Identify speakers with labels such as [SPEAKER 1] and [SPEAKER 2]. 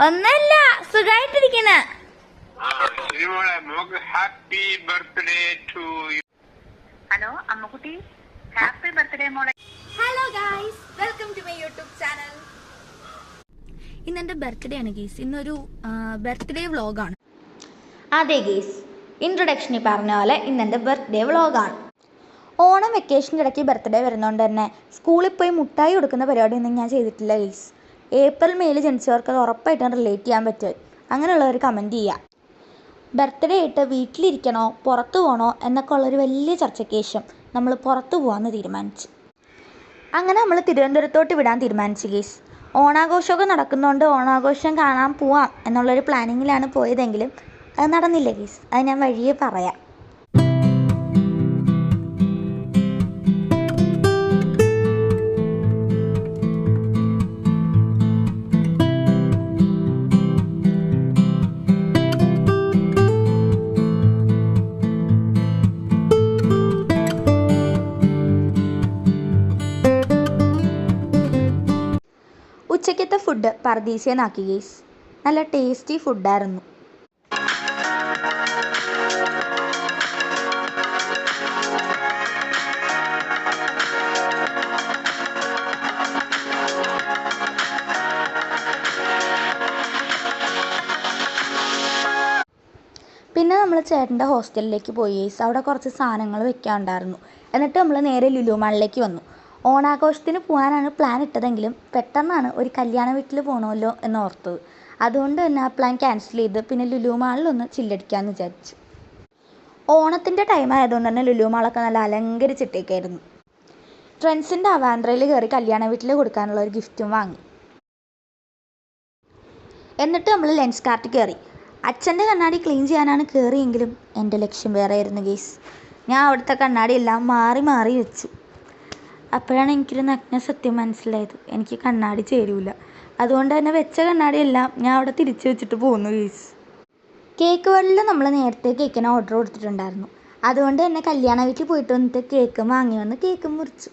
[SPEAKER 1] ഒന്നല്ല, സുഖായിട്ടിരിക്കണ.
[SPEAKER 2] Happy birthday to you.
[SPEAKER 3] Hello അമ്മക്കുട്ടി, ഹാപ്പി ബർത്ത്ഡേ മോളെ.
[SPEAKER 1] Hello guys, welcome to my YouTube channel. ഇന്നെന്റെ ബർത്ത്ഡേ ആണ് ഗീസ്. ഇന്നൊരു ബർത്ത്ഡേ വ്ളോഗാണ്.
[SPEAKER 4] അതെ ഗീസ്, ഇൻട്രൊഡക്ഷനിൽ പറഞ്ഞ പോലെ ഇന്നെൻ്റെ ബർത്ത്ഡേ വ്ളോഗാണ്. ഓണം വെക്കേഷൻ്റെ ഇടയ്ക്ക് ബർത്ത്ഡേ വരുന്നതുകൊണ്ട് തന്നെ സ്കൂളിൽ പോയി മുട്ടായി കൊടുക്കുന്ന പരിപാടിയൊന്നും ഞാൻ ചെയ്തിട്ടില്ല ഗീസ്. ഏപ്രിൽ മെയിൽ ജനിച്ചവർക്ക് അത് ഉറപ്പായിട്ടും റിലേറ്റ് ചെയ്യാൻ പറ്റും. അങ്ങനെയുള്ളവർ കമൻറ്റ് ചെയ്യുക. ബർത്ത്ഡേ ആയിട്ട് വീട്ടിലിരിക്കണോ പുറത്തു പോകണോ എന്നൊക്കെ ഉള്ളൊരു വലിയ ചർച്ചയ്ക്ക് ശേഷം നമ്മൾ പുറത്തു പോകാമെന്ന് തീരുമാനിച്ചു. അങ്ങനെ നമ്മൾ തിരുവനന്തപുരത്തോട്ട് വിടാൻ തീരുമാനിച്ചു ഗീസ്. ഓണാഘോഷമൊക്കെ നടക്കുന്നതുകൊണ്ട് ഓണാഘോഷം കാണാൻ പോവാം എന്നുള്ളൊരു പ്ലാനിങ്ങിലാണ് പോയതെങ്കിലും അത് നടന്നില്ല ഗീസ്. അത് ഞാൻ വഴിയെ പറയാം. ഉച്ചയ്ക്കത്തെ ഫുഡ് പർദീസേന്നാക്കി ഗീസ്. നല്ല ടേസ്റ്റി ഫുഡായിരുന്നു. പിന്നെ നമ്മൾ ചേട്ടൻ്റെ ഹോസ്റ്റലിലേക്ക് പോയി ഗീസ്. അവിടെ കുറച്ച് സാധനങ്ങൾ വെക്കാനുണ്ടായിരുന്നു. എന്നിട്ട് നമ്മൾ നേരെ ലുലു മാളിലേക്ക് വന്നു. ഓണാഘോഷത്തിന് പോകാനാണ് പ്ലാൻ ഇട്ടതെങ്കിലും പെട്ടെന്നാണ് ഒരു കല്യാണ വീട്ടിൽ പോകണമല്ലോ എന്ന് ഓർത്തത്. അതുകൊണ്ട് തന്നെ ആ പ്ലാൻ ക്യാൻസൽ ചെയ്ത് പിന്നെ ലുലു മാളിലൊന്ന് ചില്ലടിക്കാമെന്ന് വിചാരിച്ചു. ഓണത്തിൻ്റെ ടൈം ആയതുകൊണ്ട് തന്നെ ലുലു മാളൊക്കെ നല്ല അലങ്കരിച്ചിട്ടേക്കായിരുന്നു. ഫ്രണ്ട്സിൻ്റെ അവാൻഡ്രയിൽ കയറി കല്യാണ വീട്ടിൽ കൊടുക്കാനുള്ള ഒരു ഗിഫ്റ്റും വാങ്ങി. എന്നിട്ട് നമ്മൾ ലെൻസ് കാർട്ടിൽ കയറി. അച്ഛൻ്റെ കണ്ണാടി ക്ലീൻ ചെയ്യാനാണ് കയറിയെങ്കിലും എൻ്റെ ലക്ഷ്യം വേറെ ആയിരുന്നു ഗീസ്. ഞാൻ അവിടുത്തെ കണ്ണാടിയെല്ലാം മാറി മാറി വെച്ചു. അപ്പോഴാണ് എനിക്കൊരു നഗ്ന സത്യം മനസ്സിലായത്. എനിക്ക് കണ്ണാടി ചേരൂല. അതുകൊണ്ട് തന്നെ വെച്ച കണ്ണാടിയെല്ലാം ഞാൻ അവിടെ തിരിച്ചു വെച്ചിട്ട് പോന്നു ഗീസ്. കേക്ക് വേൾഡിൽ നമ്മൾ നേരത്തെ കേക്കിന് ഓർഡർ കൊടുത്തിട്ടുണ്ടായിരുന്നു. അതുകൊണ്ട് തന്നെ കല്യാണ വീട്ടിൽ പോയിട്ട് വന്നിട്ട് കേക്ക് വാങ്ങി വന്ന് കേക്ക് മുറിച്ചു.